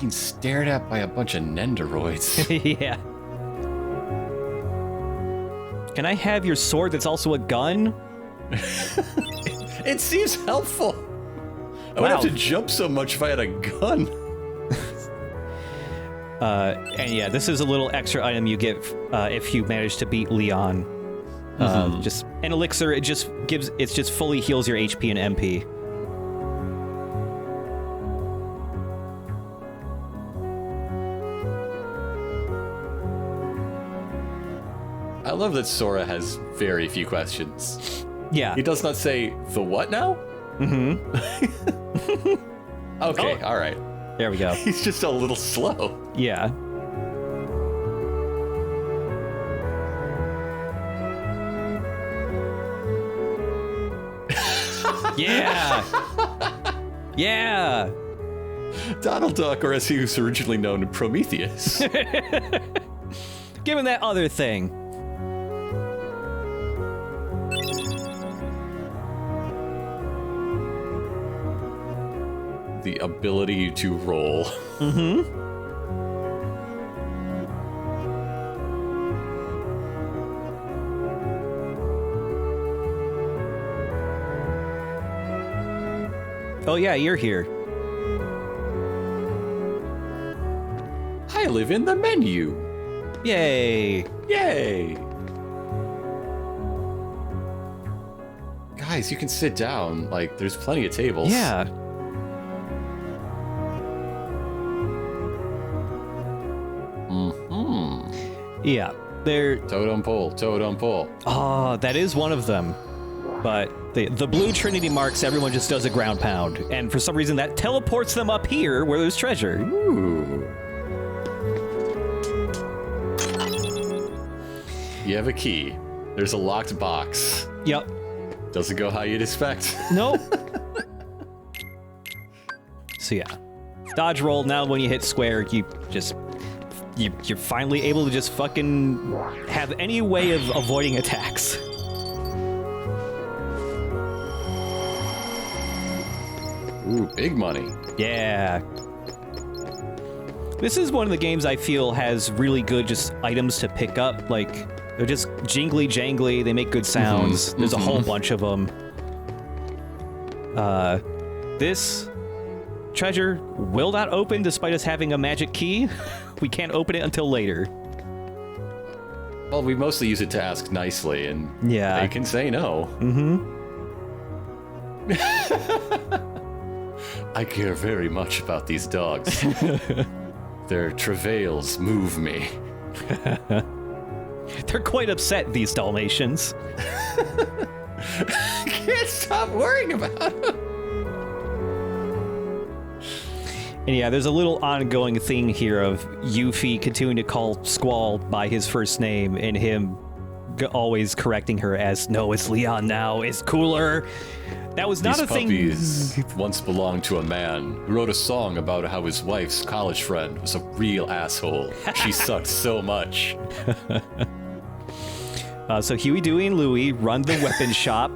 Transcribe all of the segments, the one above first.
being stared at by a bunch of Nendoroids. Yeah. Can I have your sword that's also a gun? It seems helpful. I wouldn't have to jump so much if I had a gun. And yeah, this is a little extra item you get if you manage to beat Leon. Just an elixir. It just fully heals your HP and MP. I love that Sora has very few questions. Yeah. He does not say, the what now? Okay, all right. There we go. He's just a little slow. Yeah. Yeah. Yeah. Donald Duck, or as he was originally known, Prometheus. Give him that other thing. The ability to roll. Oh yeah, you're here. I live in the menu. Yay. Yay. Guys, you can sit down. Like, there's plenty of tables. Yeah. Yeah, they're... Totem pole, totem pole. Oh, that is one of them. But the blue Trinity marks, everyone just does a ground pound. And for some reason, that teleports them up here where there's treasure. Ooh. You have a key. There's a locked box. Yep. Doesn't go how you'd expect. Nope. So yeah. Dodge roll, now when you hit square, you're finally able to just fucking have any way of avoiding attacks. Ooh, big money. Yeah. This is one of the games I feel has really good just items to pick up. Like, they're just jingly jangly, they make good sounds. There's a whole bunch of them. This treasure will not open despite us having a magic key. We can't open it until later. Well, we mostly use it to ask nicely, and yeah, they can say no. I care very much about these dogs. Their travails move me. They're quite upset, these Dalmatians. I can't stop worrying about them. And yeah, there's a little ongoing thing here of Yuffie continuing to call Squall by his first name and him always correcting her as, no, it's Leon now, it's cooler. That was not These a thing. These puppies once belonged to a man who wrote a song about how his wife's college friend was a real asshole. She sucked so much. So Huey, Dewey, and Louie run the weapon shop.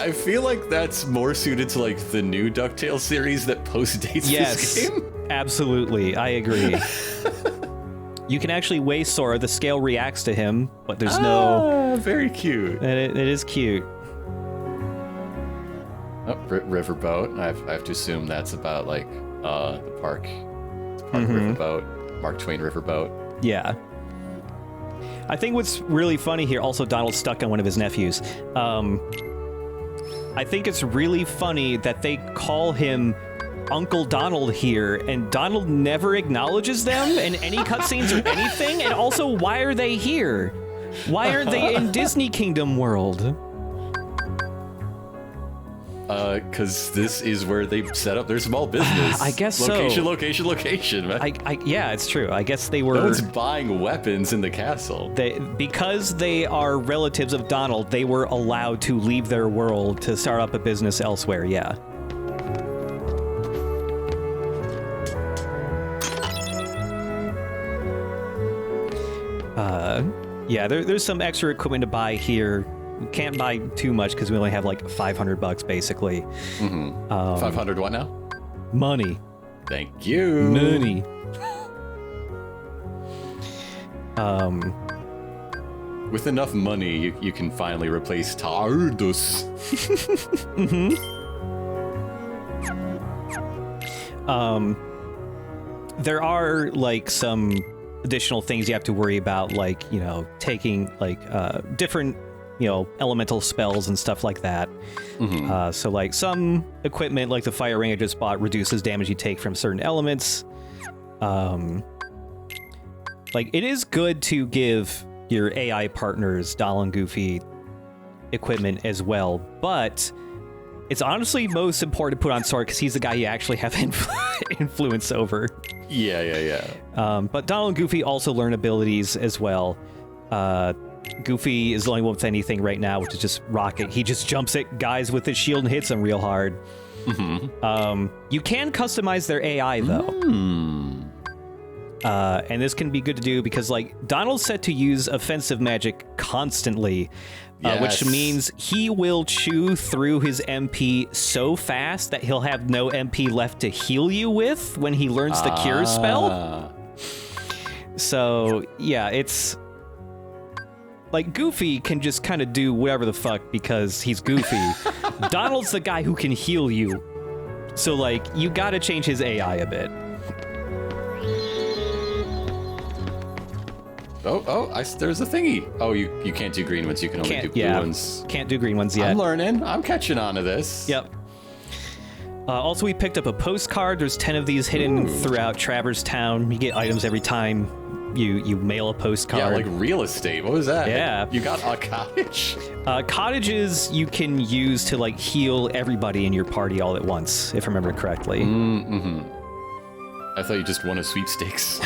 I feel like that's more suited to like the new DuckTales series that postdates this game. Absolutely, I agree. You can actually weigh Sora. The scale reacts to him, but there's no... Very cute. It is cute. Oh, riverboat. I have to assume that's about like the park. It's park riverboat. Mark Twain riverboat. Yeah. I think what's really funny here, also Donald's stuck on one of his nephews. I think it's really funny that they call him Uncle Donald here, and Donald never acknowledges them in any cutscenes or anything. And also, why are they here? Why aren't they in Disney Kingdom World? Because this is where they set up their small business. I guess location, so. Location, man. Yeah, it's true. I guess they were... No one's buying weapons in the castle. Because they are relatives of Donald, they were allowed to leave their world to start up a business elsewhere, yeah. Yeah, there's some extra equipment to buy here. we can't buy too much because we only have like $500 basically. 500 what now? Money. Thank you. Money. With enough money, you can finally replace Tardus. There are like some additional things you have to worry about, like, you know, taking like different, you know, elemental spells and stuff like that. So like some equipment like the fire ring I just bought reduces damage you take from certain elements. Like it is good to give your AI partners, Doll and Goofy, equipment as well, but it's honestly most important to put on Sora because he's the guy you actually have influence over. Yeah. But Donald and Goofy also learn abilities as well. Goofy is the only one with anything right now, which is just Rocket. He just jumps at guys with his shield and hits them real hard. You can customize their AI, though. And this can be good to do because, like, Donald's set to use offensive magic constantly, which means he will chew through his MP so fast that he'll have no MP left to heal you with when he learns the Cure spell. So, yeah, it's... Like, Goofy can just kind of do whatever the fuck because he's Goofy. Donald's the guy who can heal you. So, like, you gotta change his AI a bit. There's a thingy. Oh, you can't do green ones. You can only do blue ones. Can't do green ones yet. I'm learning. I'm catching on to this. Yep. Also, we picked up a postcard. There's 10 of these hidden throughout Traverse Town. You get items every time you mail a postcard. Yeah, like real estate. What was that? Yeah. You got a cottage? Cottages you can use to, like, heal everybody in your party all at once, if I remember correctly. I thought you just won a sweepstakes.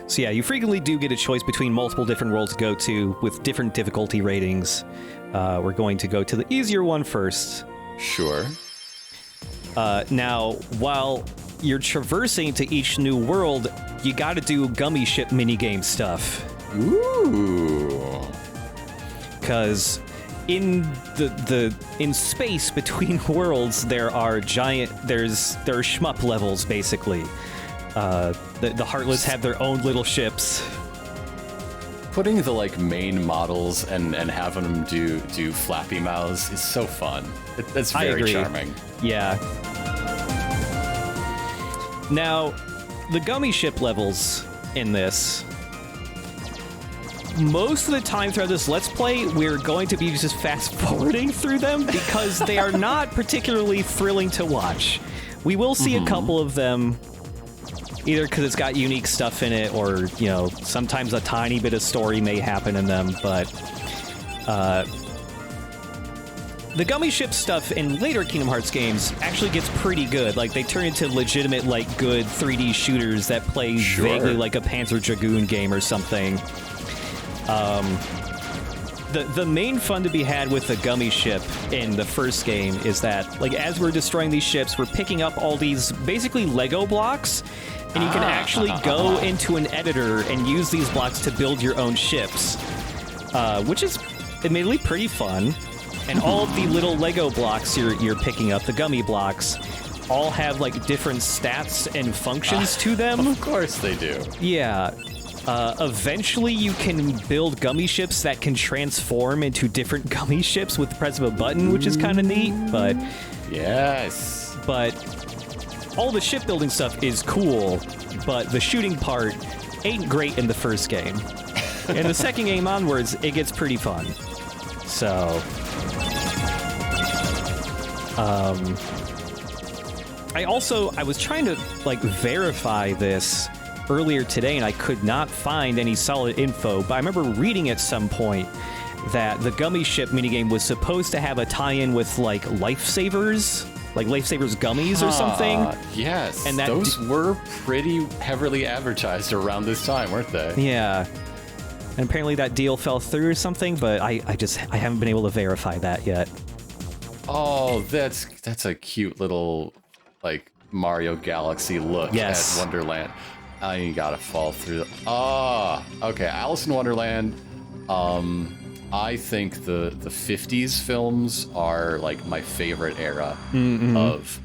So yeah, you frequently do get a choice between multiple different worlds to go to with different difficulty ratings. We're going to go to the easier one first. Sure. Now, while you're traversing to each new world, you gotta do Gummy ship minigame stuff. Ooh. Because in in space between worlds, there are shmup levels, basically. The Heartless have their own little ships. Putting the, like, main models and having them do flappy mouths is so fun. That's very charming. Yeah. Now, the Gummy ship levels in this, most of the time throughout this Let's Play, we're going to be just fast-forwarding through them because they are not particularly thrilling to watch. We will see a couple of them, either because it's got unique stuff in it or, you know, sometimes a tiny bit of story may happen in them, but the Gummy ship stuff in later Kingdom Hearts games actually gets pretty good. Like, they turn into legitimate, like, good 3D shooters that play vaguely like a Panzer Dragoon game or something. The main fun to be had with the Gummy ship in the first game is that, like, as we're destroying these ships, we're picking up all these basically Lego blocks, and you can actually go into an editor and use these blocks to build your own ships, which is admittedly pretty fun. And all of the little Lego blocks you're picking up, the Gummy blocks, all have, like, different stats and functions to them. Of course they do. Yeah. Eventually, you can build Gummy ships that can transform into different Gummy ships with the press of a button, which is kind of neat, but... Yes. But all the shipbuilding stuff is cool, but the shooting part ain't great in the first game. In the second game onwards, it gets pretty fun. So... I was trying to, like, verify this earlier today, and I could not find any solid info, but I remember reading at some point that the Gummy ship minigame was supposed to have a tie-in with, like, Lifesavers, like Lifesavers Gummies or something. Yes, and those were pretty heavily advertised around this time, weren't they? Yeah. And apparently that deal fell through or something, but I haven't been able to verify that yet. Oh, that's a cute little, like, Mario Galaxy look at Wonderland. You gotta fall through. Okay. Alice in Wonderland. I think the 50s films are like my favorite era of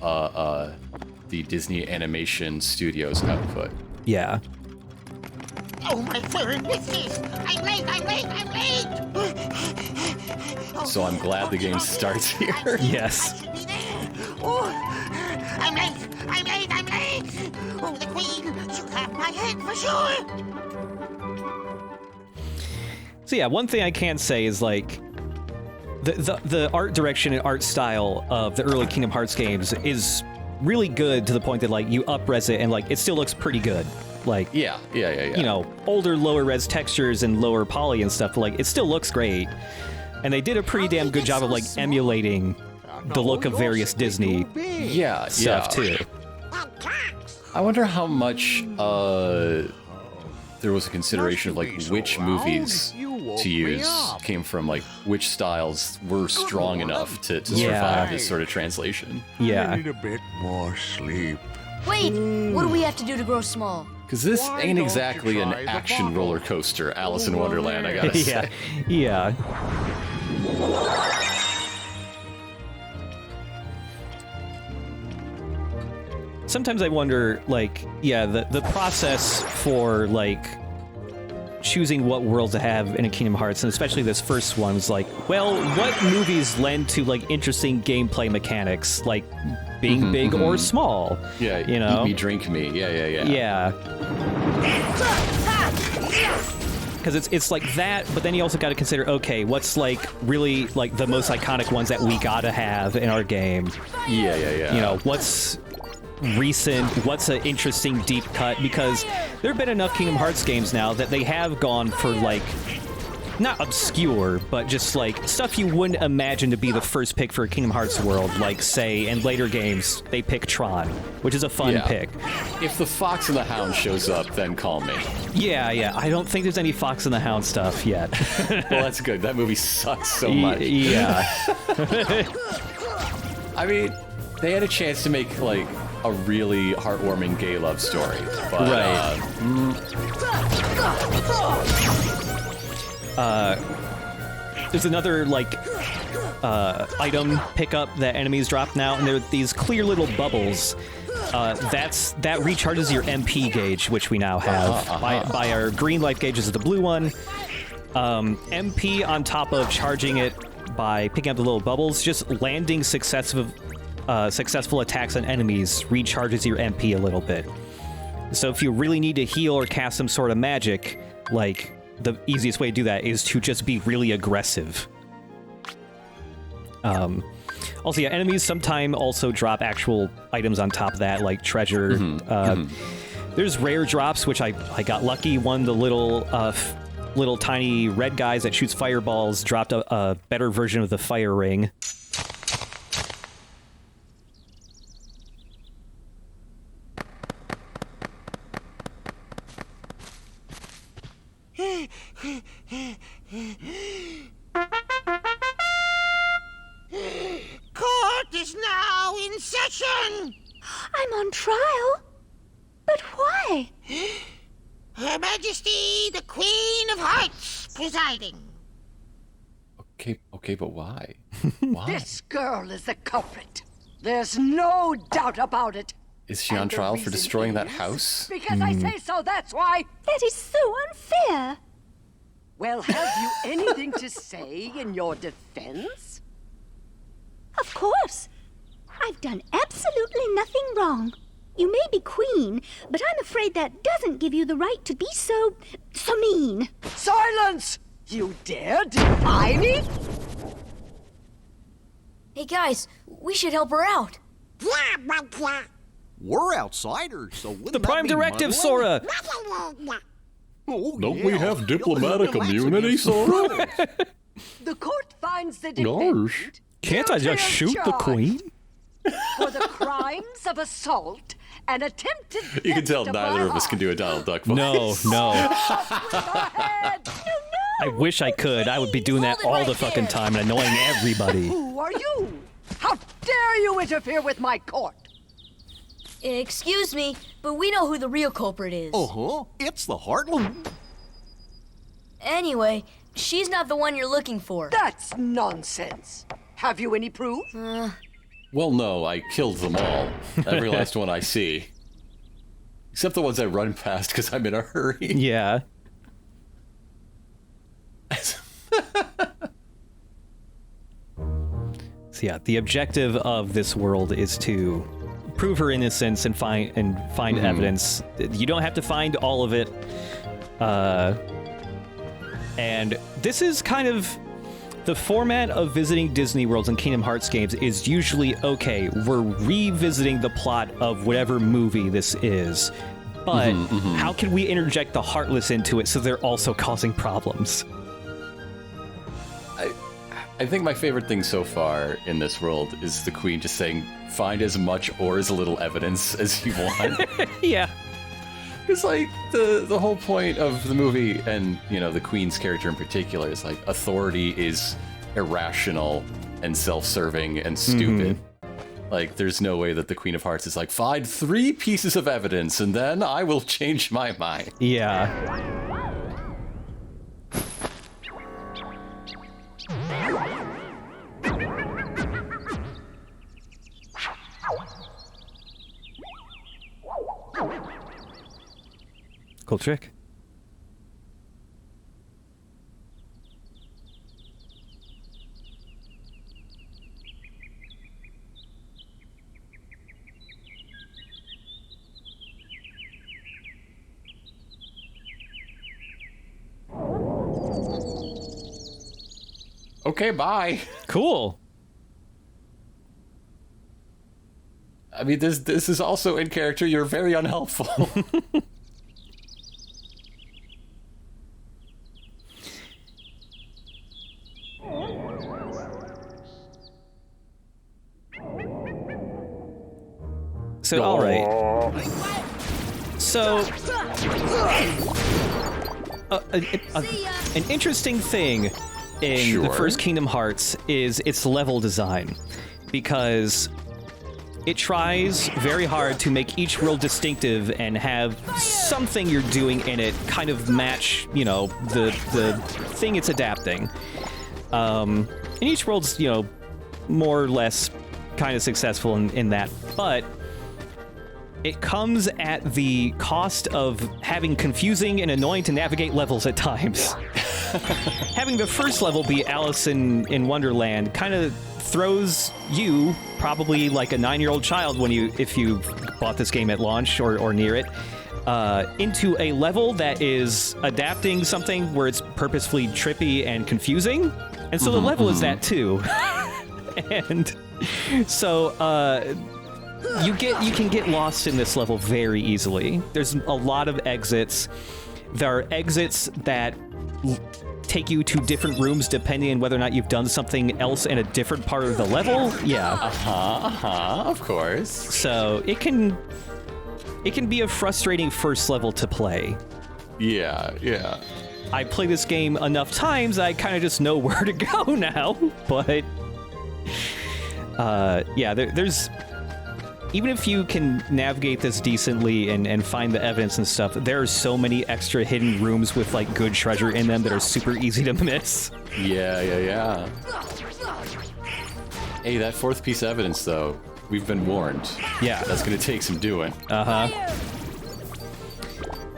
the Disney Animation Studios output. Yeah. Oh, my goodness! I'm late! So I'm glad the game starts here. Yes. I should be there. Oh, I'm late! Oh, the queen! She'll have my head for sure! So yeah, one thing I can say is like the art direction and art style of the early Kingdom Hearts games is really good to the point that like you up-res it and like it still looks pretty good. Like Yeah. You know, older lower res textures and lower poly and stuff, but like it still looks great. And they did a pretty damn good job of like emulating the look of various Disney stuff too. I wonder how much there was a consideration of like which movies to use came from like which styles were strong enough to survive this sort of translation. Yeah. Need a bit more sleep. Wait, what do we have to do to grow small? Because this Why ain't don't exactly you an try the action bottle? roller coaster, Alice in Wonderland, I gotta say. Yeah. Sometimes I wonder, like, the process for, like, choosing what world to have in a Kingdom Hearts, and especially this first one, was like, well, what movies lend to, like, interesting gameplay mechanics, like being big or small? Yeah, you know? Eat me, drink me. Yeah. Because it's like that, but then you also got to consider, okay, what's like really like the most iconic ones that we gotta have in our game? Yeah. You know, what's recent, what's an interesting deep cut? Because there have been enough Kingdom Hearts games now that they have gone for like, not obscure, but just like stuff you wouldn't imagine to be the first pick for a Kingdom Hearts world. Like, say, in later games, they pick Tron, which is a fun pick. If the Fox and the Hound shows up, then call me. Yeah. I don't think there's any Fox and the Hound stuff yet. Well, that's good. That movie sucks so much. Yeah. I mean, they had a chance to make, like, a really heartwarming gay love story. But, there's another, like, item pickup that enemies drop now, and there are these clear little bubbles. That recharges your MP gauge, which we now have. By our green life gauges is the blue one. MP on top of charging it by picking up the little bubbles, just landing successful attacks on enemies recharges your MP a little bit. So if you really need to heal or cast some sort of magic, like, the easiest way to do that is to just be really aggressive. Also, yeah, enemies sometimes also drop actual items on top of that, like treasure. There's rare drops, which I got lucky. One of the little tiny red guys that shoots fireballs dropped a better version of the fire ring. Court is now in session! I'm on trial? But why? Her Majesty, the Queen of Hearts, presiding. Okay, but why? Why? This girl is the culprit. There's no doubt about it. Is she on And the trial for reason destroying that is house? Because I say so, that's why. That is so unfair. Well, have you anything to say in your defense? Of course. I've done absolutely nothing wrong. You may be queen, but I'm afraid that doesn't give you the right to be so mean. Silence! You dare defy me? Hey guys, we should help her out. Blah, blah, blah. We're outsiders, so wouldn't The that Prime be Directive, muddling? Sora! Oh, Don't yeah. we have diplomatic Relax immunity, against Sora? The court finds the Gosh. defendant Can't I guilty just of shoot the charge queen? for the crimes of assault and attempted You can tell theft of neither my of us can do a Donald Duck voice. No. with our head. I wish I could. I would be doing that all the fucking time and annoying everybody. Who are you? How dare you interfere with my court? Excuse me, but we know who the real culprit is. Uh-huh. It's the Heartland. Anyway, she's not the one you're looking for. That's nonsense. Have you any proof? Well, no, I killed them all. Every last one I see. Except the ones I run past because I'm in a hurry. Yeah. So yeah, the objective of this world is to prove her innocence and find evidence. You don't have to find all of it. And this is kind of the format of visiting Disney Worlds and Kingdom Hearts games is usually, okay, we're revisiting the plot of whatever movie this is, but how can we interject the Heartless into it so they're also causing problems? I think my favorite thing so far in this world is the Queen just saying, find as much or as little evidence as you want. Yeah. It's like the whole point of the movie, and you know the Queen's character in particular, is like authority is irrational and self-serving and stupid. Like there's no way that the Queen of Hearts is like, find 3 pieces of evidence and then I will change my mind. Yeah. Cool trick. Okay, bye. Cool. I mean, this is also in character. You're very unhelpful. So, all right. So, an interesting thing in the first Kingdom Hearts is its level design, because it tries very hard to make each world distinctive and have something you're doing in it kind of match, you know, the thing it's adapting. And each world's, you know, more or less kind of successful in that, but it comes at the cost of having confusing and annoying to navigate levels at times. Having the first level be Alice in Wonderland kind of throws you, probably like a 9-year-old child if you bought this game at launch or near it, into a level that is adapting something where it's purposefully trippy and confusing. And so the level is that too. And so you can get lost in this level very easily. There's a lot of exits. There are exits that take you to different rooms depending on whether or not you've done something else in a different part of the level. Yeah. Of course. So it can be a frustrating first level to play. Yeah. I play this game enough times I kind of just know where to go now. But yeah, there's, even if you can navigate this decently and find the evidence and stuff, there are so many extra hidden rooms with like good treasure in them that are super easy to miss. Yeah. Hey, that 4th piece of evidence, though, we've been warned. Yeah. That's gonna take some doing.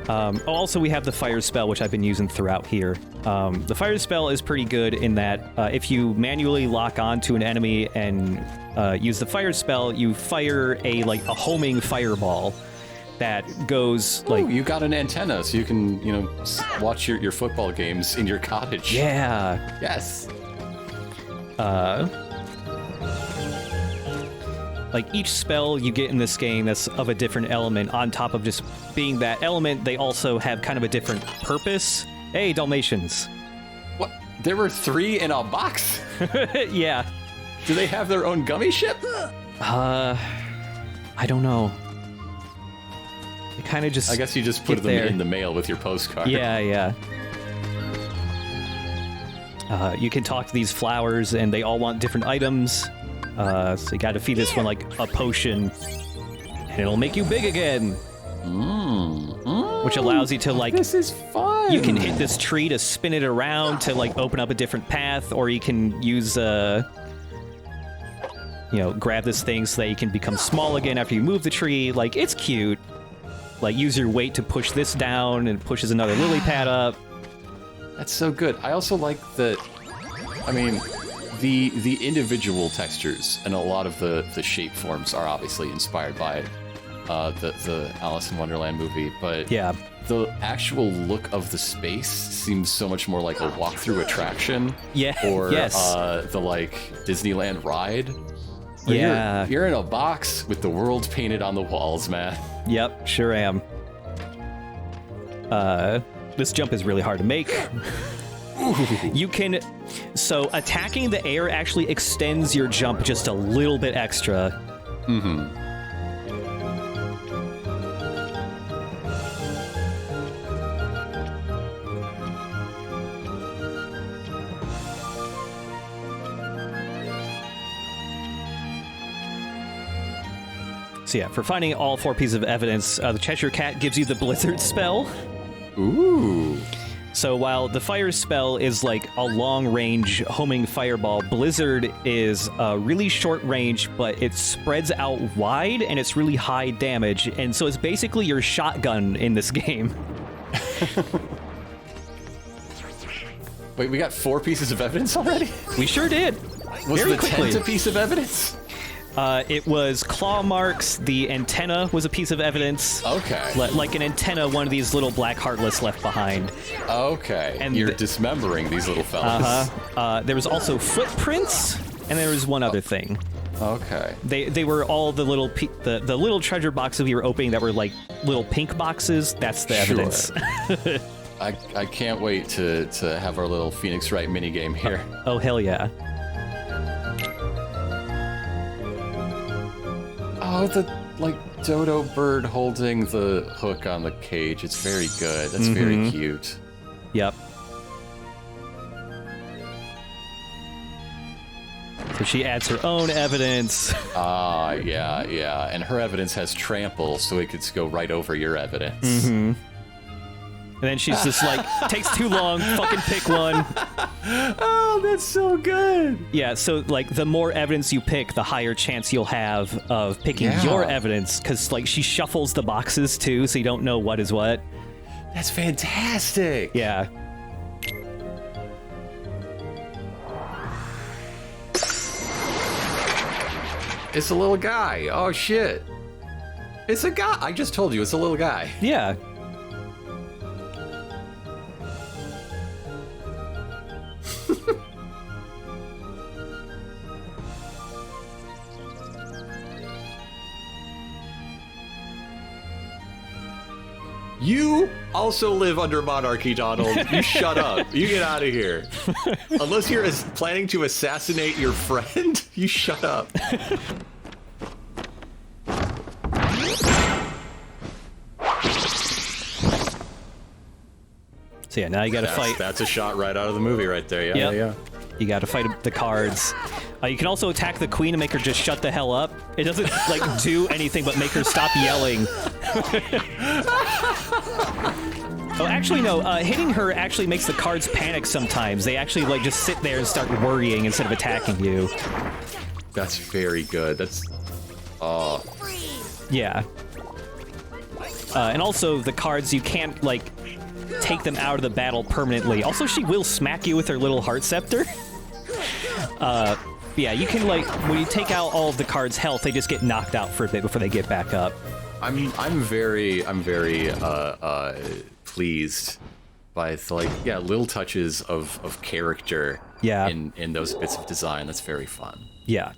Also, we have the fire spell, which I've been using throughout here. The fire spell is pretty good in that if you manually lock onto an enemy and use the fire spell, you fire a homing fireball that goes like... Ooh, you got an antenna, so you can, you know, watch your football games in your cottage. Yeah. Yes. Like each spell you get in this game that's of a different element, on top of just being that element, they also have kind of a different purpose. Hey, Dalmatians. What? There were 3 in a box? Yeah. Do they have their own gummy ship? I don't know. They kind of just... I guess you just put them in the mail with your postcard. Yeah. You can talk to these flowers, and they all want different items. So you gotta feed this one, like, a potion. and it'll make you big again. Which allows you to, like... This is fun! You can hit this tree to spin it around to, like, open up a different path, or you can use, grab this thing so that you can become small again after you move the tree. Like, it's cute. Like, use your weight to push this down, and it pushes another lily pad up. That's so good. I also like that, I mean, the individual textures and a lot of the shape forms are obviously inspired by the Alice in Wonderland movie, but yeah, the actual look of the space seems so much more like a walkthrough attraction. Yeah. Or the like Disneyland ride. Yeah. You're in a box with the world painted on the walls, man. Yep, sure am. This jump is really hard to make. You can... So, attacking the air actually extends your jump just a little bit extra. Mm-hmm. So yeah, for finding all 4 pieces of evidence, the Cheshire Cat gives you the Blizzard spell. Ooh. So while the fire spell is like a long-range homing fireball, Blizzard is a really short range, but it spreads out wide and it's really high damage. And so it's basically your shotgun in this game. Wait, we got 4 pieces of evidence already? We sure did. Was Very the quickly. tent a piece of evidence? It was claw marks. The antenna was a piece of evidence. Okay. Like an antenna, one of these little black heartless left behind. Okay. And you're dismembering these little fellas. There was also footprints, and there was one other thing. Okay. They were all the little the little treasure boxes we were opening that were like little pink boxes. That's the evidence. I can't wait to have our little Phoenix Wright minigame here. Oh, hell yeah. Oh, the, like, dodo bird holding the hook on the cage. It's very good. That's very cute. Yep. So she adds her own evidence. Yeah. And her evidence has trample, so it could go right over your evidence. And then she's just like, takes too long, fucking pick one. Oh, that's so good. Yeah, so, like, the more evidence you pick, the higher chance you'll have of picking your evidence, because, like, she shuffles the boxes, too, so you don't know what is what. That's fantastic. Yeah. It's a little guy. Oh, shit. It's a guy. I just told you, it's a little guy. Yeah. You also live under monarchy, Donald. You shut up. You get out of here. Unless you're planning to assassinate your friend, you shut up. So yeah, now you gotta fight. That's a shot right out of the movie right there. Yeah. You gotta fight the cards. You can also attack the queen and make her just shut the hell up. It doesn't, like, do anything but make her stop yelling. Oh, actually, no. Hitting her actually makes the cards panic sometimes. They actually, like, just sit there and start worrying instead of attacking you. That's very good. That's... Yeah. And also, the cards, you can't, like, take them out of the battle permanently. Also, she will smack you with her little heart scepter. Yeah, you can, like, when you take out all of the cards' health, they just get knocked out for a bit before they get back up. I'm very pleased by the, like, little touches of character in those bits of design. That's very fun. Yeah.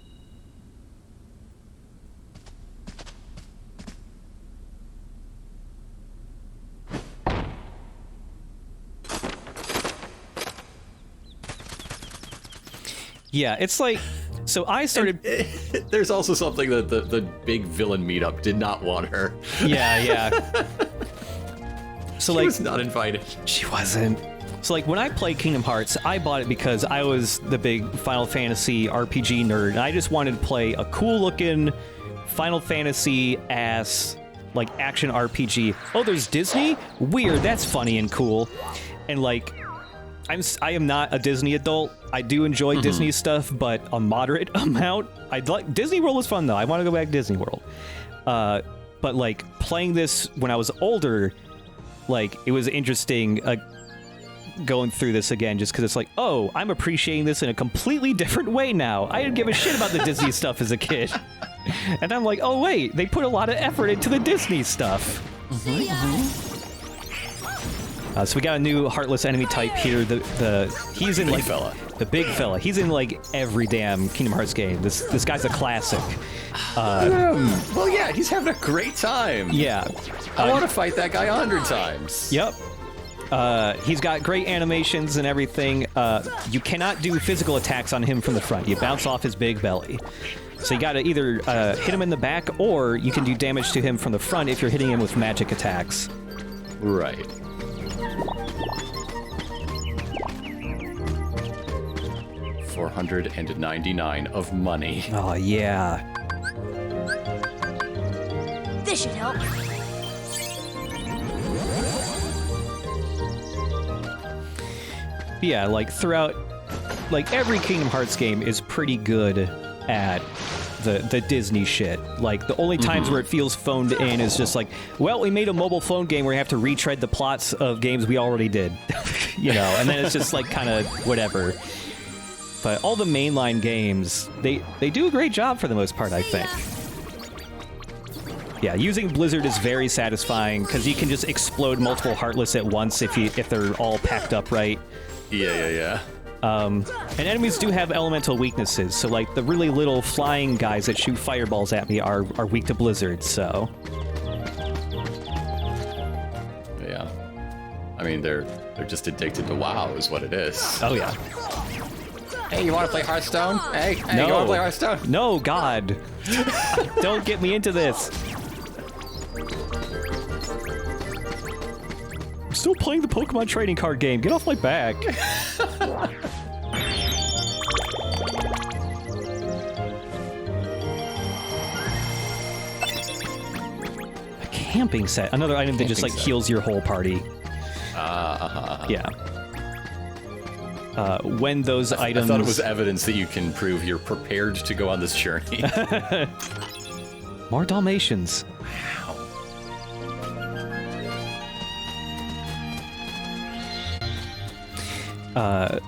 Yeah, it's like, so I started... There's also something that the big villain meetup did not want her. Yeah. So, she like, was not invited. She wasn't. So, like, when I played Kingdom Hearts, I bought it because I was the big Final Fantasy RPG nerd, and I just wanted to play a cool-looking Final Fantasy ass like action RPG. Oh, there's Disney? Weird. That's funny and cool. And like I am not a Disney adult. I do enjoy Disney stuff, but a moderate amount. Disney World was fun though. I want to go back to Disney World. But like playing this when I was older, like it was interesting going through this again, just because it's like, oh, I'm appreciating this in a completely different way now. I didn't give a shit about the Disney stuff as a kid. And I'm like, oh wait, they put a lot of effort into the Disney stuff. So we got a new Heartless enemy type here. He's in like the big fella. He's in like every damn Kingdom Hearts game. This guy's a classic. Well, yeah, he's having a great time. Yeah, I want to fight that guy 100 times. Yep. He's got great animations and everything. You cannot do physical attacks on him from the front. You bounce off his big belly. So you gotta either hit him in the back, or you can do damage to him from the front if you're hitting him with magic attacks. Right. $499 of money. Oh, yeah. This should help. Yeah, like throughout, like every Kingdom Hearts game is pretty good at the Disney shit. Like the only times where it feels phoned in is just like, well, we made a mobile phone game where you have to retread the plots of games we already did, you know, and then it's just like kind of whatever. But all the mainline games, they do a great job for the most part, I think. Yeah, using Blizzard is very satisfying because you can just explode multiple Heartless at once if they're all packed up right. Yeah. And enemies do have elemental weaknesses, so like the really little flying guys that shoot fireballs at me are weak to Blizzard, so... Yeah. I mean, they're just addicted to WoW is what it is. Oh, yeah. Hey, you want to play Hearthstone? Hey, No. You want to play Hearthstone? No, God. Don't get me into this. I'm still playing the Pokemon trading card game. Get off my back. A camping set. Another item that just like heals your whole party. Yeah. When those items... I thought it was evidence that you can prove you're prepared to go on this journey. More Dalmatians. Wow.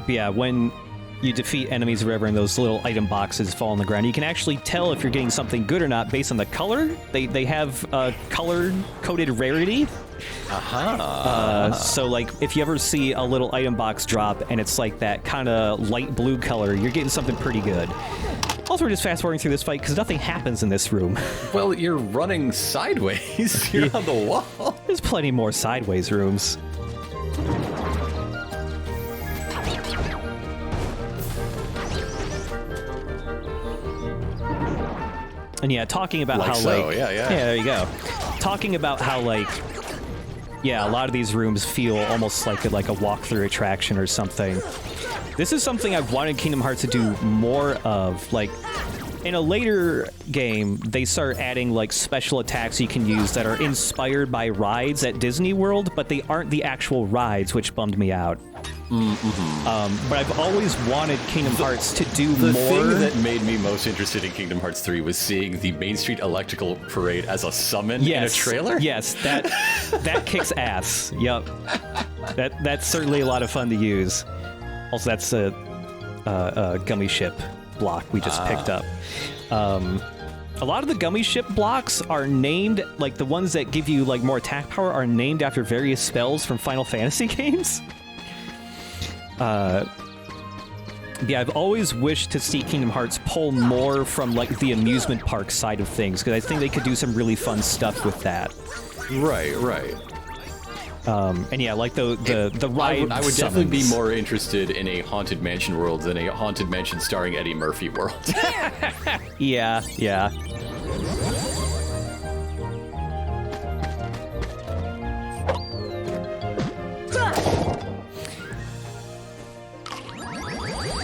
Yeah, when you defeat enemies or whatever and those little item boxes fall on the ground, you can actually tell if you're getting something good or not based on the color. They have color-coded rarity. So like if you ever see a little item box drop and it's like that kind of light blue color, you're getting something pretty good. Also, we're just fast-forwarding through this fight because nothing happens in this room. Well, you're running sideways. You're on the wall. There's plenty more sideways rooms. And yeah, talking about how yeah, there you go. Talking about how like, yeah, a lot of these rooms feel almost like a walkthrough attraction or something. This is something I've wanted Kingdom Hearts to do more of. Like, in a later game, they start adding like special attacks you can use that are inspired by rides at Disney World, but they aren't the actual rides, which bummed me out. But I've always wanted Kingdom Hearts to do the more. The thing that made me most interested in Kingdom Hearts 3 was seeing the Main Street Electrical Parade as a summon in a trailer. Yes, that kicks ass. Yep. That's certainly a lot of fun to use. Also, that's a Gummy ship block we just picked up. A lot of the Gummy ship blocks are named, like the ones that give you like more attack power are named after various spells from Final Fantasy games. Yeah, I've always wished to see Kingdom Hearts pull more from like the amusement park side of things, because I think they could do some really fun stuff with that. Right. And yeah, like the ride. I would definitely be more interested in a Haunted Mansion world than a Haunted Mansion starring Eddie Murphy world. Yeah.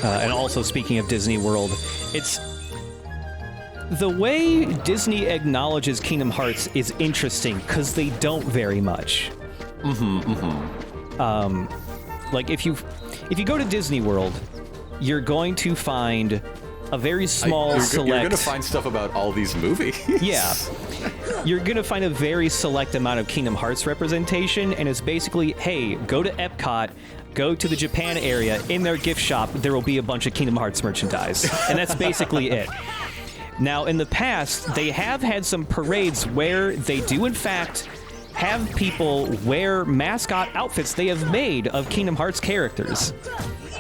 And also, speaking of Disney World, it's the way Disney acknowledges Kingdom Hearts is interesting because they don't very much. Like if you go to Disney World, you're going to find a very small select. You're going to find stuff about all these movies. Yeah. You're going to find a very select amount of Kingdom Hearts representation, and it's basically, hey, go to Epcot, go to the Japan area, in their gift shop, there will be a bunch of Kingdom Hearts merchandise. And that's basically it. Now, in the past, they have had some parades where they do, in fact, have people wear mascot outfits they have made of Kingdom Hearts characters.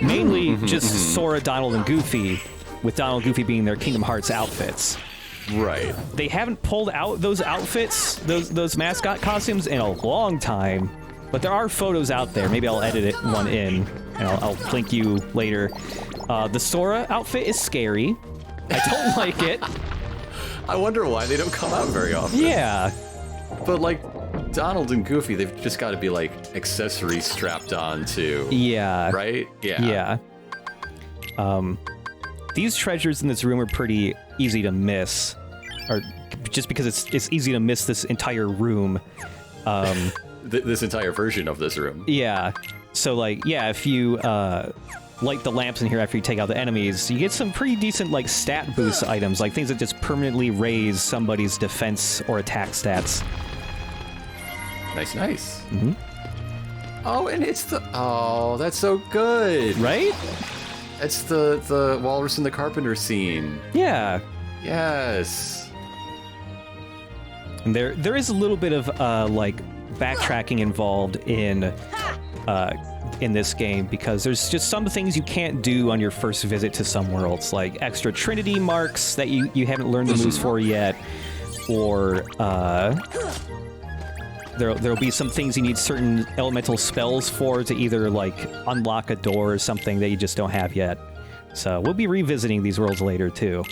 Mainly just Sora, Donald, and Goofy, with Donald and Goofy being their Kingdom Hearts outfits. Right. They haven't pulled out those outfits, those mascot costumes, in a long time. But there are photos out there. Maybe I'll edit one in, and I'll link you later. The Sora outfit is scary. I don't like it. I wonder why they don't come out very often. Yeah. But, like, Donald and Goofy, they've just got to be, like, accessories strapped on, too. Yeah. Right? Yeah. Yeah. These treasures in this room are pretty easy to miss. Or just because it's easy to miss this entire room. This entire version of this room. Yeah. So, like, yeah, if you light the lamps in here after you take out the enemies, you get some pretty decent, like, stat boost items, like things that just permanently raise somebody's defense or attack stats. Nice, nice. Oh, and it's the... Oh, that's so good. Right? It's the Walrus and the Carpenter scene. Yeah. Yes. And there is a little bit of, like, backtracking involved in this game, because there's just some things you can't do on your first visit to some worlds, like extra Trinity marks that you haven't learned the moves for yet, or there'll be some things you need certain elemental spells for to either, like, unlock a door or something that you just don't have yet. So we'll be revisiting these worlds later, too.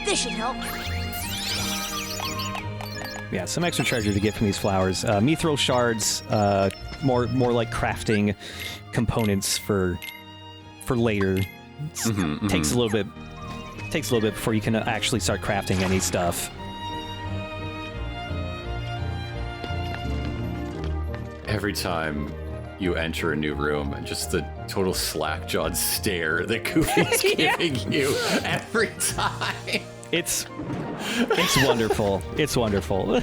This should help. Yeah, some extra treasure to get from these flowers. Mithril shards, more like crafting components for later. Takes a little bit before you can actually start crafting any stuff. Every time you enter a new room, and just the total slack-jawed stare that Goofy's giving you every time. It's wonderful. It's wonderful.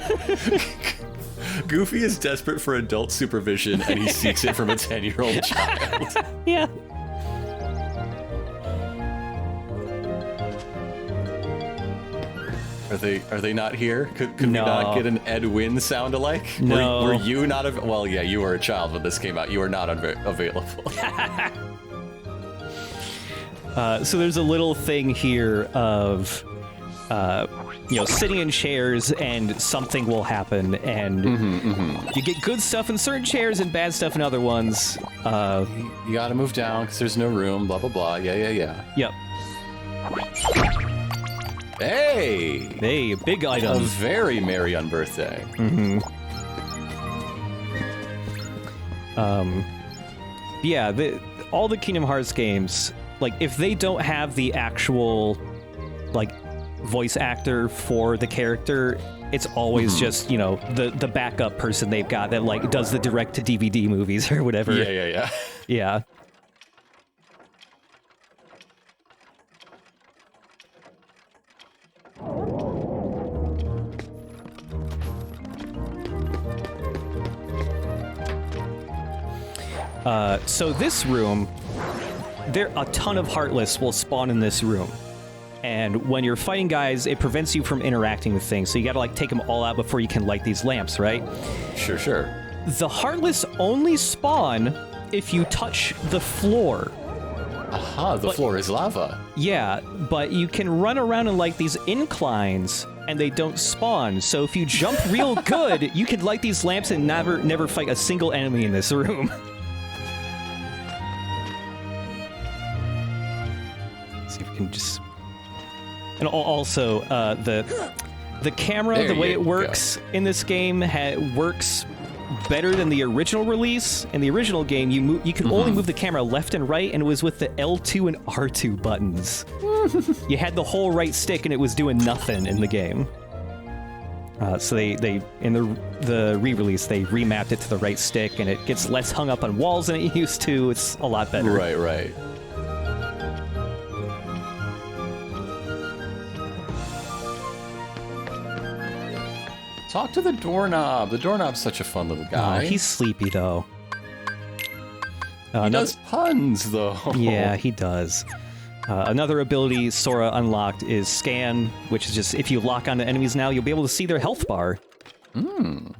Goofy is desperate for adult supervision, and he seeks it from a 10-year-old child. Yeah. Are they not here? Could we No. not get an Ed Wynn sound alike? No. Were you not? Well, yeah, you were a child when this came out. You were not available. So there's a little thing here of, sitting in chairs and something will happen, and you get good stuff in certain chairs and bad stuff in other ones. You gotta move down because there's no room. Blah blah blah. Yeah. Yep. Hey, big a items. very merry unbirthday. Yeah, all the Kingdom Hearts games, like, if they don't have the actual, like, voice actor for the character, it's always just, the backup person they've got that, like, does the direct-to-DVD movies or whatever. Yeah. Yeah. So this room, a ton of Heartless will spawn in this room. And when you're fighting guys, it prevents you from interacting with things. So you gotta, like, take them all out before you can light these lamps, right? Sure. The Heartless only spawn if you touch the floor. Aha, the floor is lava. Yeah, but you can run around in, like, these inclines, and they don't spawn. So if you jump real good, you can light these lamps and never fight a single enemy in this room. See if we can just... And also, the camera, the way it works in this game, works better than the original release. In the original game, you could only move the camera left and right, and it was with the L2 and R2 buttons. You had the whole right stick, and it was doing nothing in the game. So they in the re-release, they remapped it to the right stick, and it gets less hung up on walls than it used to. It's a lot better. Right. Talk to the doorknob. The doorknob's such a fun little guy. Oh, he's sleepy, though. He does puns, though. Yeah, he does. Another ability Sora unlocked is Scan, which is just if you lock onto enemies now, you'll be able to see their health bar. The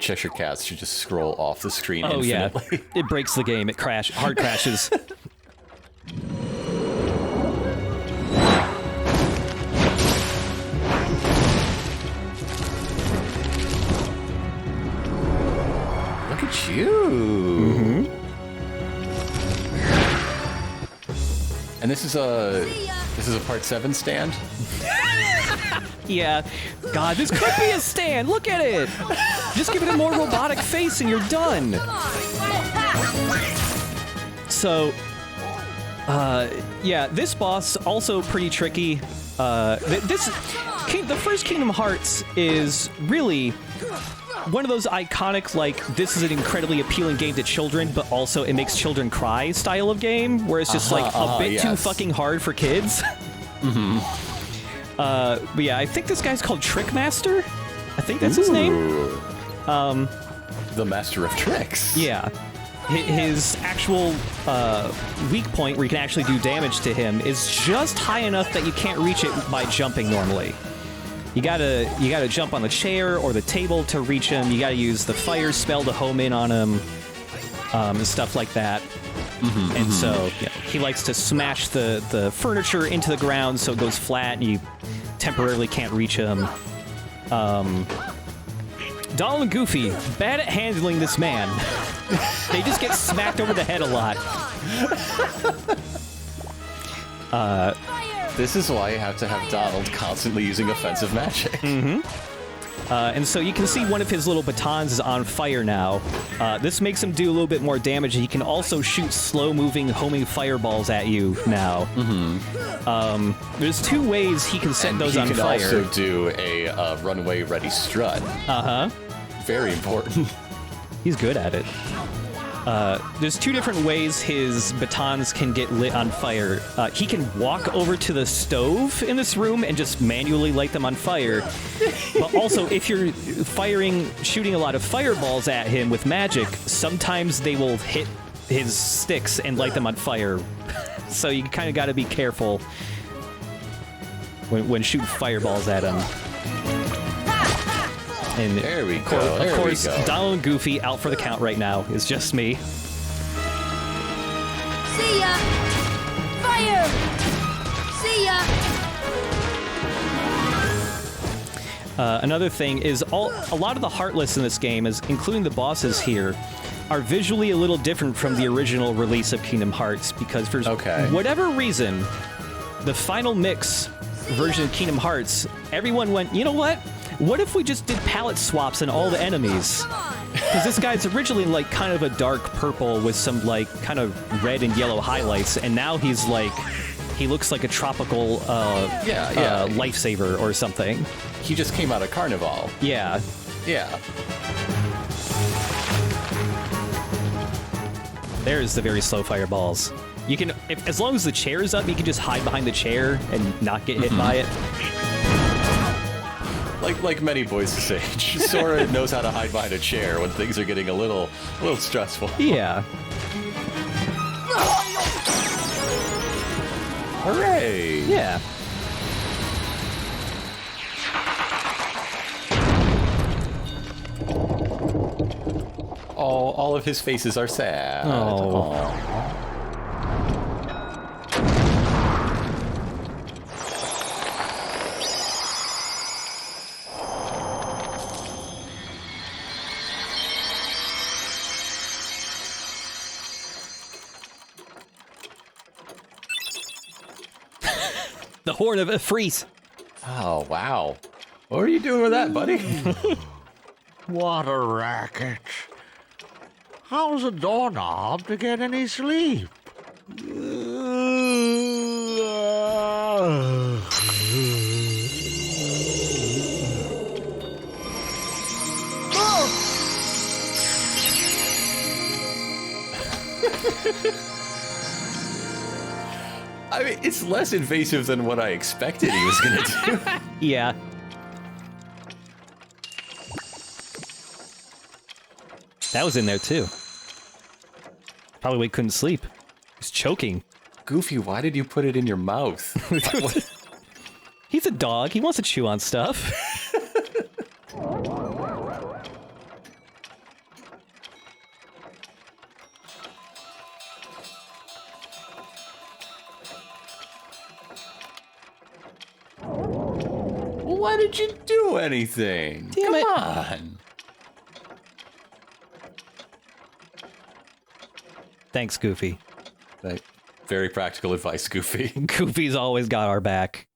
Cheshire Cats should just scroll off the screen infinitely. Yeah. It breaks the game. It hard crashes. Look at you. And this is a part 7 stand? Yeah. God, this could be a stand. Look at it. Just give it a more robotic face and you're done. So, yeah, this boss also pretty tricky. The first Kingdom Hearts is really one of those iconic, like, this is an incredibly appealing game to children, but also it makes children cry style of game, where it's just like a bit too fucking hard for kids. But yeah, I think this guy's called Trickmaster. I think that's his name. The Master of Tricks. Yeah. His actual weak point, where you can actually do damage to him, is just high enough that you can't reach it by jumping normally. You gotta jump on the chair or the table to reach him. You gotta use the fire spell to home in on him, and stuff like that. And so yeah, he likes to smash the furniture into the ground so it goes flat and you temporarily can't reach him. Donald and Goofy, bad at handling this man. They just get smacked over the head a lot. This is why you have to have Donald constantly using offensive magic. And so you can see one of his little batons is on fire now. This makes him do a little bit more damage, and he can also shoot slow-moving, homing fireballs at you now. There's 2 ways he can set those on fire. He can also do a runway ready strut. Very important. He's good at it. There's 2 different ways his batons can get lit on fire. He can walk over to the stove in this room and just manually light them on fire. But also, if you're shooting a lot of fireballs at him with magic, sometimes they will hit his sticks and light them on fire. So you kind of got to be careful when shooting fireballs at him. And there we go. Of course, Donald and Goofy out for the count right now. It's just me. See ya! Fire! See ya! Another thing is a lot of the Heartless in this game, including the bosses here, are visually a little different from the original release of Kingdom Hearts, because for whatever reason, the final mix version of Kingdom Hearts, everyone went, you know what? What if we just did palette swaps in all the enemies? Because this guy's originally like kind of a dark purple with some like kind of red and yellow highlights, and now he's like, he looks like a tropical lifesaver or something. He just came out of Carnival. Yeah. Yeah. There's the very slow fireballs. You can, as long as the chair is up, you can just hide behind the chair and not get hit by it. Like many boys his age, Sora knows how to hide behind a chair when things are getting a little stressful. Yeah. Hooray! Yeah. All of his faces are sad. Oh. The Horn of Ifrit. Oh, wow. What are you doing with that, buddy? What a racket. How's a doorknob to get any sleep? I mean, it's less invasive than what I expected he was going to do. Yeah. That was in there too. Probably we couldn't sleep. He's choking. Goofy, why did you put it in your mouth? He's a dog. He wants to chew on stuff. Why did you do anything? Damn it. Come on. Thanks, Goofy. Very practical advice, Goofy. Goofy's always got our back.